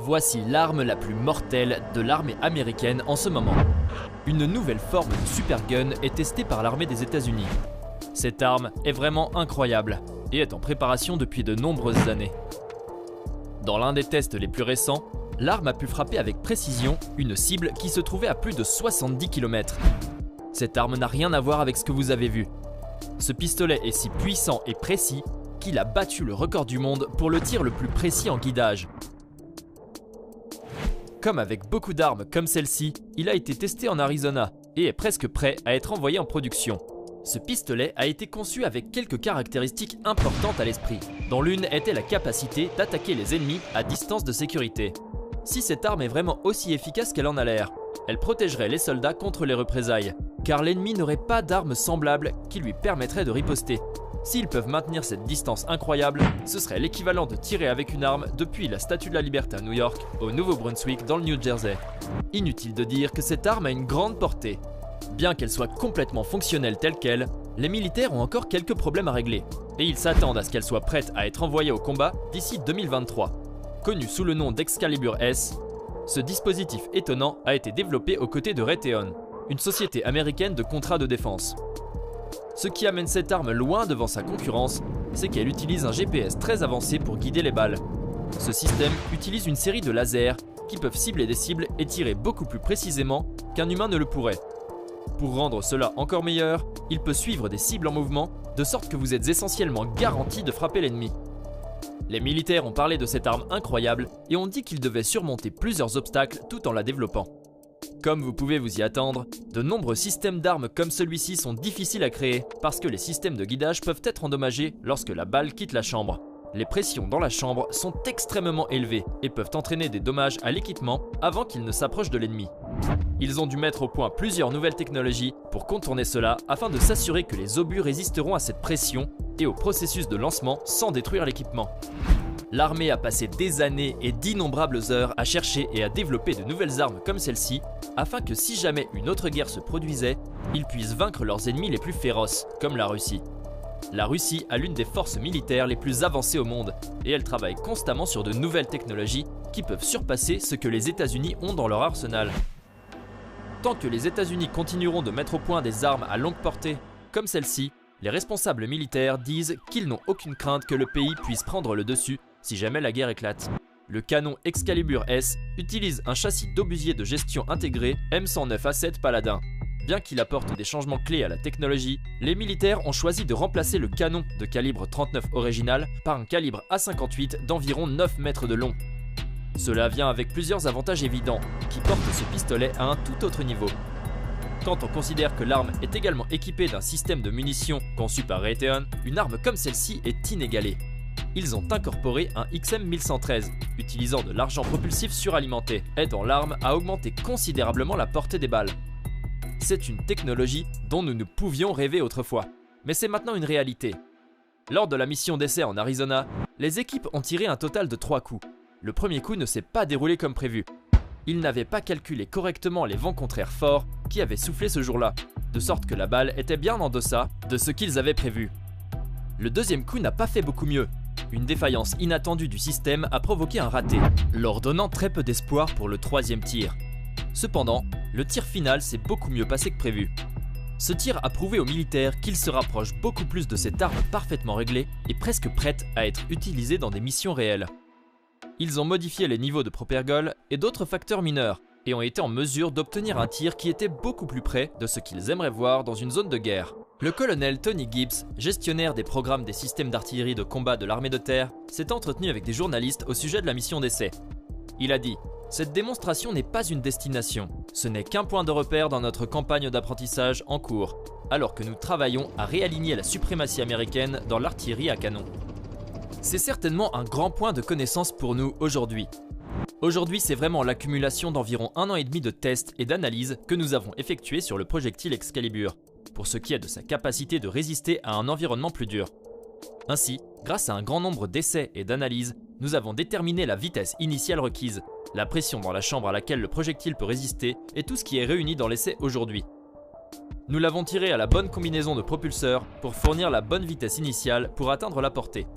Voici l'arme la plus mortelle de l'armée américaine en ce moment. Une nouvelle forme de supergun est testée par l'armée des États-Unis. Cette arme est vraiment incroyable et est en préparation depuis de nombreuses années. Dans l'un des tests les plus récents, l'arme a pu frapper avec précision une cible qui se trouvait à plus de 70 km. Cette arme n'a rien à voir avec ce que vous avez vu. Ce pistolet est si puissant et précis qu'il a battu le record du monde pour le tir le plus précis en guidage. Comme avec beaucoup d'armes comme celle-ci, il a été testé en Arizona et est presque prêt à être envoyé en production. Ce pistolet a été conçu avec quelques caractéristiques importantes à l'esprit, dont l'une était la capacité d'attaquer les ennemis à distance de sécurité. Si cette arme est vraiment aussi efficace qu'elle en a l'air, elle protégerait les soldats contre les représailles, car l'ennemi n'aurait pas d'arme semblable qui lui permettrait de riposter. S'ils peuvent maintenir cette distance incroyable, ce serait l'équivalent de tirer avec une arme depuis la Statue de la Liberté à New York au Nouveau-Brunswick dans le New Jersey. Inutile de dire que cette arme a une grande portée. Bien qu'elle soit complètement fonctionnelle telle qu'elle, les militaires ont encore quelques problèmes à régler, et ils s'attendent à ce qu'elle soit prête à être envoyée au combat d'ici 2023. Connu sous le nom d'Excalibur S, ce dispositif étonnant a été développé aux côtés de Raytheon, une société américaine de contrats de défense. Ce qui amène cette arme loin devant sa concurrence, c'est qu'elle utilise un GPS très avancé pour guider les balles. Ce système utilise une série de lasers qui peuvent cibler des cibles et tirer beaucoup plus précisément qu'un humain ne le pourrait. Pour rendre cela encore meilleur, il peut suivre des cibles en mouvement, de sorte que vous êtes essentiellement garanti de frapper l'ennemi. Les militaires ont parlé de cette arme incroyable et ont dit qu'ils devaient surmonter plusieurs obstacles tout en la développant. Comme vous pouvez vous y attendre, de nombreux systèmes d'armes comme celui-ci sont difficiles à créer parce que les systèmes de guidage peuvent être endommagés lorsque la balle quitte la chambre. Les pressions dans la chambre sont extrêmement élevées et peuvent entraîner des dommages à l'équipement avant qu'il ne s'approche de l'ennemi. Ils ont dû mettre au point plusieurs nouvelles technologies pour contourner cela afin de s'assurer que les obus résisteront à cette pression et au processus de lancement sans détruire l'équipement. L'armée a passé des années et d'innombrables heures à chercher et à développer de nouvelles armes comme celle-ci, afin que si jamais une autre guerre se produisait, ils puissent vaincre leurs ennemis les plus féroces, comme la Russie. La Russie a l'une des forces militaires les plus avancées au monde, et elle travaille constamment sur de nouvelles technologies qui peuvent surpasser ce que les États-Unis ont dans leur arsenal. Tant que les États-Unis continueront de mettre au point des armes à longue portée, comme celle-ci, les responsables militaires disent qu'ils n'ont aucune crainte que le pays puisse prendre le dessus si jamais la guerre éclate. Le canon Excalibur S utilise un châssis d'obusier de gestion intégré M109A7 Paladin. Bien qu'il apporte des changements clés à la technologie, les militaires ont choisi de remplacer le canon de calibre 39 original par un calibre A58 d'environ 9 mètres de long. Cela vient avec plusieurs avantages évidents qui portent ce pistolet à un tout autre niveau. Quand on considère que l'arme est également équipée d'un système de munitions conçu par Raytheon, une arme comme celle-ci est inégalée. Ils ont incorporé un XM1113, utilisant de l'argent propulsif suralimenté, aidant l'arme à augmenter considérablement la portée des balles. C'est une technologie dont nous ne pouvions rêver autrefois, mais c'est maintenant une réalité. Lors de la mission d'essai en Arizona, les équipes ont tiré un total de 3 coups. Le premier coup ne s'est pas déroulé comme prévu. Ils n'avaient pas calculé correctement les vents contraires forts qui avaient soufflé ce jour-là, de sorte que la balle était bien en deçà de ce qu'ils avaient prévu. Le deuxième coup n'a pas fait beaucoup mieux. Une défaillance inattendue du système a provoqué un raté, leur donnant très peu d'espoir pour le troisième tir. Cependant, le tir final s'est beaucoup mieux passé que prévu. Ce tir a prouvé aux militaires qu'ils se rapprochent beaucoup plus de cette arme parfaitement réglée et presque prête à être utilisée dans des missions réelles. Ils ont modifié les niveaux de propergol et d'autres facteurs mineurs et ont été en mesure d'obtenir un tir qui était beaucoup plus près de ce qu'ils aimeraient voir dans une zone de guerre. Le colonel Tony Gibbs, gestionnaire des programmes des systèmes d'artillerie de combat de l'armée de terre, s'est entretenu avec des journalistes au sujet de la mission d'essai. Il a dit « Cette démonstration n'est pas une destination, ce n'est qu'un point de repère dans notre campagne d'apprentissage en cours, alors que nous travaillons à réaligner la suprématie américaine dans l'artillerie à canon. » C'est certainement un grand point de connaissance pour nous aujourd'hui. Aujourd'hui, c'est vraiment l'accumulation d'environ 1 an et demi de tests et d'analyses que nous avons effectués sur le projectile Excalibur, pour ce qui est de sa capacité de résister à un environnement plus dur. Ainsi, grâce à un grand nombre d'essais et d'analyses, nous avons déterminé la vitesse initiale requise, la pression dans la chambre à laquelle le projectile peut résister et tout ce qui est réuni dans l'essai aujourd'hui. Nous l'avons tiré à la bonne combinaison de propulseurs pour fournir la bonne vitesse initiale pour atteindre la portée.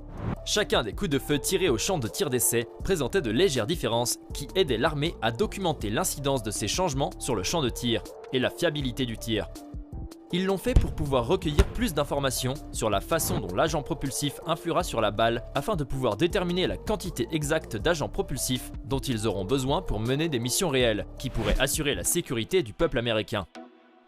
Chacun des coups de feu tirés au champ de tir d'essai présentait de légères différences qui aidaient l'armée à documenter l'incidence de ces changements sur le champ de tir et la fiabilité du tir. Ils l'ont fait pour pouvoir recueillir plus d'informations sur la façon dont l'agent propulsif influera sur la balle afin de pouvoir déterminer la quantité exacte d'agents propulsifs dont ils auront besoin pour mener des missions réelles qui pourraient assurer la sécurité du peuple américain.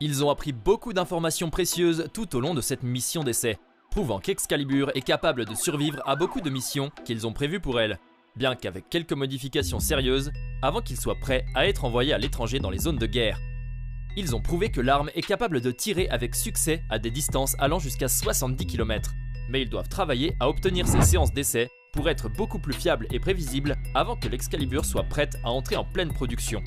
Ils ont appris beaucoup d'informations précieuses tout au long de cette mission d'essai, prouvant qu'Excalibur est capable de survivre à beaucoup de missions qu'ils ont prévues pour elle, bien qu'avec quelques modifications sérieuses, avant qu'il soit prêt à être envoyé à l'étranger dans les zones de guerre. Ils ont prouvé que l'arme est capable de tirer avec succès à des distances allant jusqu'à 70 km, mais ils doivent travailler à obtenir ces séances d'essai pour être beaucoup plus fiables et prévisibles avant que l'Excalibur soit prête à entrer en pleine production.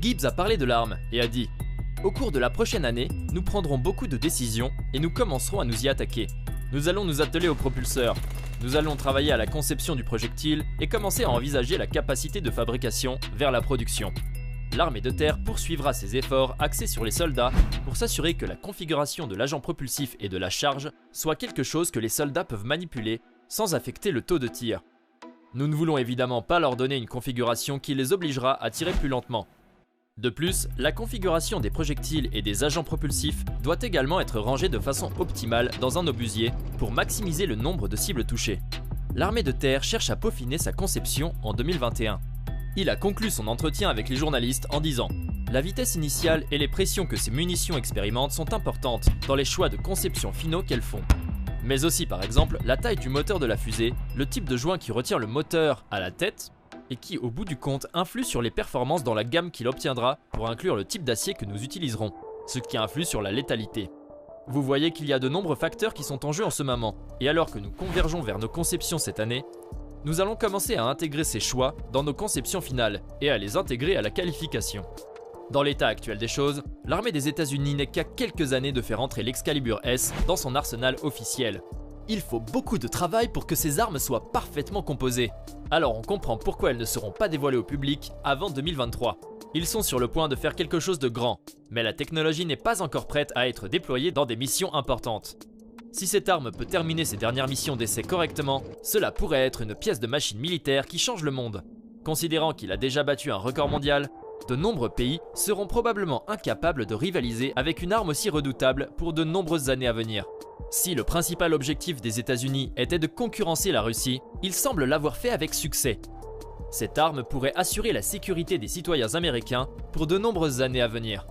Gibbs a parlé de l'arme et a dit « Au cours de la prochaine année, nous prendrons beaucoup de décisions et nous commencerons à nous y attaquer. Nous allons nous atteler aux propulseurs. Nous allons travailler à la conception du projectile et commencer à envisager la capacité de fabrication vers la production. L'armée de terre poursuivra ses efforts axés sur les soldats pour s'assurer que la configuration de l'agent propulsif et de la charge soit quelque chose que les soldats peuvent manipuler sans affecter le taux de tir. Nous ne voulons évidemment pas leur donner une configuration qui les obligera à tirer plus lentement. De plus, la configuration des projectiles et des agents propulsifs doit également être rangée de façon optimale dans un obusier pour maximiser le nombre de cibles touchées. L'armée de terre cherche à peaufiner sa conception en 2021. Il a conclu son entretien avec les journalistes en disant « La vitesse initiale et les pressions que ces munitions expérimentent sont importantes dans les choix de conception finaux qu'elles font. Mais aussi par exemple la taille du moteur de la fusée, le type de joint qui retient le moteur à la tête et qui au bout du compte influe sur les performances dans la gamme qu'il obtiendra pour inclure le type d'acier que nous utiliserons, ce qui influe sur la létalité. Vous voyez qu'il y a de nombreux facteurs qui sont en jeu en ce moment, et alors que nous convergeons vers nos conceptions cette année, nous allons commencer à intégrer ces choix dans nos conceptions finales et à les intégrer à la qualification. Dans l'état actuel des choses, l'armée des États-Unis n'est qu'à quelques années de faire entrer l'Excalibur S dans son arsenal officiel. Il faut beaucoup de travail pour que ces armes soient parfaitement composées. Alors on comprend pourquoi elles ne seront pas dévoilées au public avant 2023. Ils sont sur le point de faire quelque chose de grand, mais la technologie n'est pas encore prête à être déployée dans des missions importantes. Si cette arme peut terminer ses dernières missions d'essai correctement, cela pourrait être une pièce de machine militaire qui change le monde. Considérant qu'il a déjà battu un record mondial, de nombreux pays seront probablement incapables de rivaliser avec une arme aussi redoutable pour de nombreuses années à venir. Si le principal objectif des États-Unis était de concurrencer la Russie, il semble l'avoir fait avec succès. Cette arme pourrait assurer la sécurité des citoyens américains pour de nombreuses années à venir.